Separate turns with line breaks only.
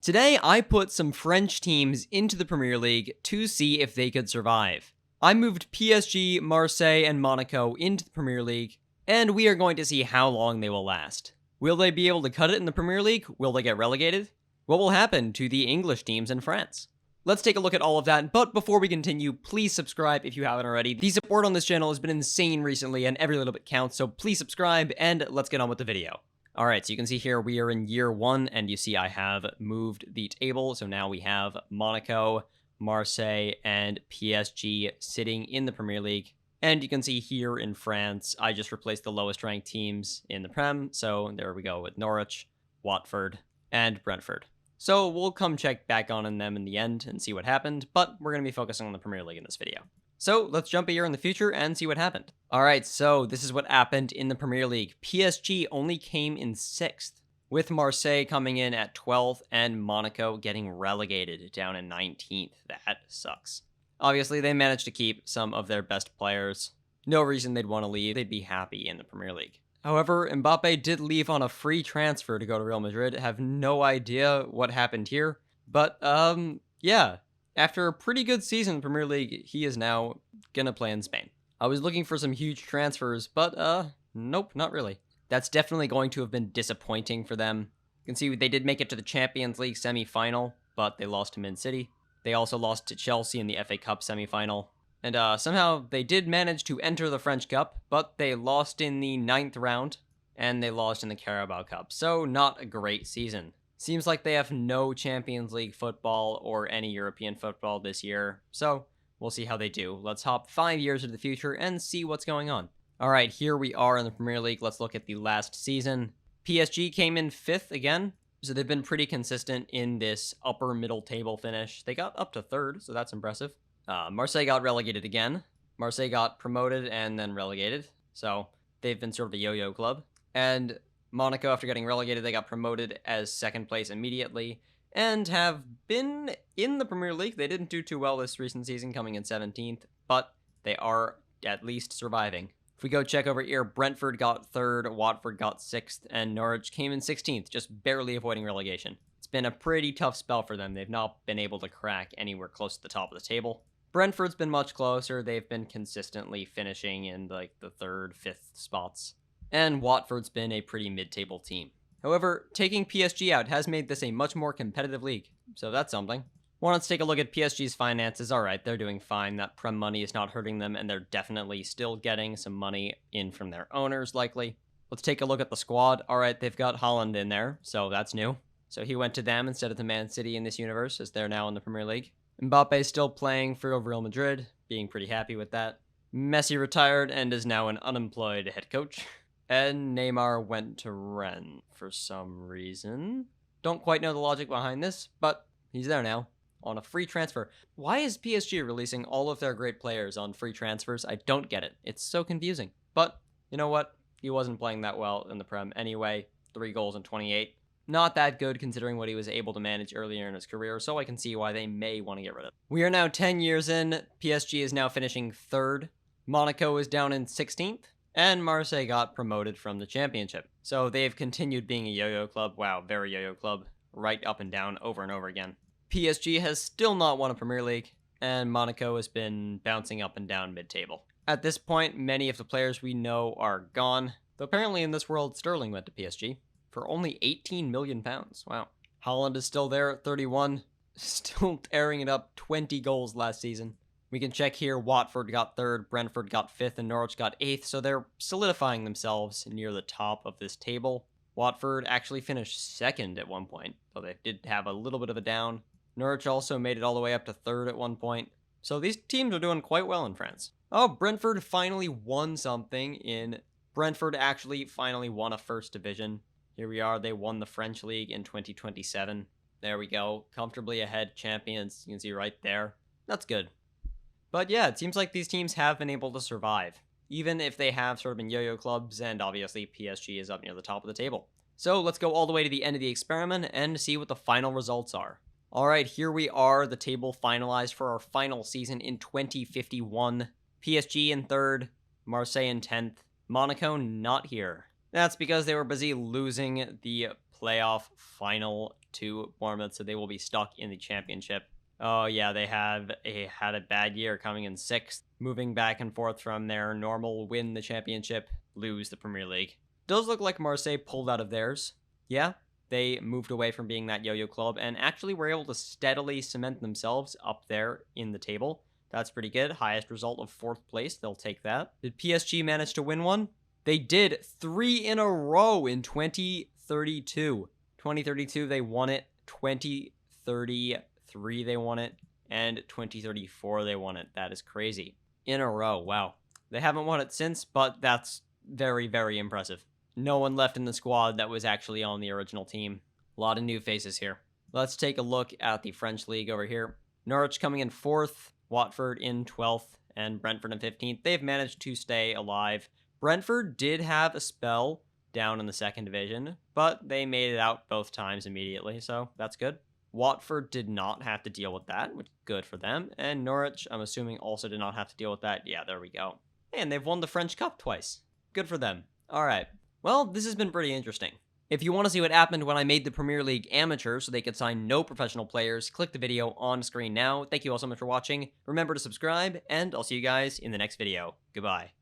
Today, I put some French teams into the Premier League to see if they could survive. I moved PSG, Marseille, and Monaco into the Premier League, and we are going to see how long they will last. Will they be able to cut it in the Premier League? Will they get relegated? What will happen to the English teams in France? Let's take a look at all of that, but before we continue, please subscribe if you haven't already. The support on this channel has been insane recently, and every little bit counts, so please subscribe, and let's get on with the video. Alright, so you can see here we are in year 1, and you see I have moved the table, so now we have Monaco, Marseille, and PSG sitting in the Premier League. And you can see here in France, I just replaced the lowest ranked teams in the Prem, so there we go with Norwich, Watford, and Brentford. So we'll come check back on them in the end and see what happened, but we're going to be focusing on the Premier League in this video. So let's jump a year in the future and see what happened. Alright, so this is what happened in the Premier League. PSG only came in 6th, with Marseille coming in at 12th and Monaco getting relegated down in 19th. That sucks. Obviously, they managed to keep some of their best players. No reason they'd want to leave. They'd be happy in the Premier League. However, Mbappe did leave on a free transfer to go to Real Madrid. Have no idea what happened here. But, yeah. After a pretty good season in the Premier League, he is now gonna play in Spain. I was looking for some huge transfers, but, nope, not really. That's definitely going to have been disappointing for them. You can see they did make it to the Champions League semi-final, but they lost to Man City. They also lost to Chelsea in the FA Cup semi-final. And somehow they did manage to enter the French Cup, but they lost in the 9th round, and they lost in the Carabao Cup. So not a great season. Seems like they have no Champions League football or any European football this year. So we'll see how they do. Let's hop 5 years into the future and see what's going on. Alright, here we are in the Premier League. Let's look at the last season. PSG came in 5th again. So they've been pretty consistent in this upper middle table finish. They got up to 3rd, so that's impressive. Marseille got relegated again. Marseille got promoted and then relegated. So they've been sort of a yo-yo club. And Monaco, after getting relegated, they got promoted as 2nd place immediately and have been in the Premier League. They didn't do too well this recent season, coming in 17th, but they are at least surviving. If we go check over here, Brentford got 3rd, Watford got 6th, and Norwich came in 16th, just barely avoiding relegation. It's been a pretty tough spell for them. They've not been able to crack anywhere close to the top of the table. Brentford's been much closer. They've been consistently finishing in like the 3rd, 5th spots. And Watford's been a pretty mid-table team. However, taking PSG out has made this a much more competitive league, so that's something. Well, let's take a look at PSG's finances. Alright, they're doing fine. That Prem money is not hurting them, and they're definitely still getting some money in from their owners, likely. Let's take a look at the squad. Alright, they've got Haaland in there, so that's new. So he went to them instead of to Man City in this universe, as they're now in the Premier League. Mbappe's still playing for Real Madrid, being pretty happy with that. Messi retired and is now an unemployed head coach. And Neymar went to Rennes for some reason. Don't quite know the logic behind this, but he's there now on a free transfer. Why is PSG releasing all of their great players on free transfers? I don't get it. It's so confusing. But you know what? He wasn't playing that well in the Prem anyway. 3 goals in 28. Not that good considering what he was able to manage earlier in his career, so I can see why they may want to get rid of him. We are now 10 years in. PSG is now finishing 3rd. Monaco is down in 16th. And Marseille got promoted from the championship. So they've continued being a yo-yo club. Wow, very yo-yo club. Right up and down over and over again. PSG has still not won a Premier League, and Monaco has been bouncing up and down mid-table. At this point, many of the players we know are gone, though apparently in this world, Sterling went to PSG for only £18 million. Wow. Haaland is still there at 31, still tearing it up, 20 goals last season. We can check here, Watford got 3rd, Brentford got 5th, and Norwich got 8th, so they're solidifying themselves near the top of this table. Watford actually finished 2nd at one point, though they did have a little bit of a down. Norwich also made it all the way up to 3rd at one point. So these teams are doing quite well in France. Oh, Brentford finally won something Brentford actually finally won a 1st division. Here we are, they won the French League in 2027. There we go, comfortably ahead champions, you can see right there. That's good. But yeah, it seems like these teams have been able to survive, even if they have sort of been yo-yo clubs, and obviously PSG is up near the top of the table. So let's go all the way to the end of the experiment and see what the final results are. Alright, here we are, the table finalized for our final season in 2051. PSG in 3rd, Marseille in 10th, Monaco not here. That's because they were busy losing the playoff final to Bournemouth, so they will be stuck in the championship. Oh yeah, they had a bad year, coming in 6th, moving back and forth from their normal win the championship, lose the Premier League. Does look like Marseille pulled out of theirs. Yeah, they moved away from being that yo-yo club and actually were able to steadily cement themselves up there in the table. That's pretty good. Highest result of 4th place. They'll take that. Did PSG manage to win one? They did 3 in a row in 2032. 2032, they won it. 2033, they won it. And 2034, they won it. That is crazy. In a row. Wow. They haven't won it since, but that's very, very impressive. No one left in the squad that was actually on the original team. A lot of new faces here. Let's take a look at the French league over here. Norwich coming in 4th, Watford in 12th, and Brentford in 15th. They've managed to stay alive. Brentford did have a spell down in the 2nd division, but they made it out both times immediately, so that's good. Watford did not have to deal with that, which is good for them. And Norwich, I'm assuming, also did not have to deal with that. Yeah, there we go. And they've won the French Cup twice. Good for them. All right. Well, this has been pretty interesting. If you want to see what happened when I made the Premier League amateur so they could sign no professional players, click the video on screen now. Thank you all so much for watching. Remember to subscribe, and I'll see you guys in the next video. Goodbye.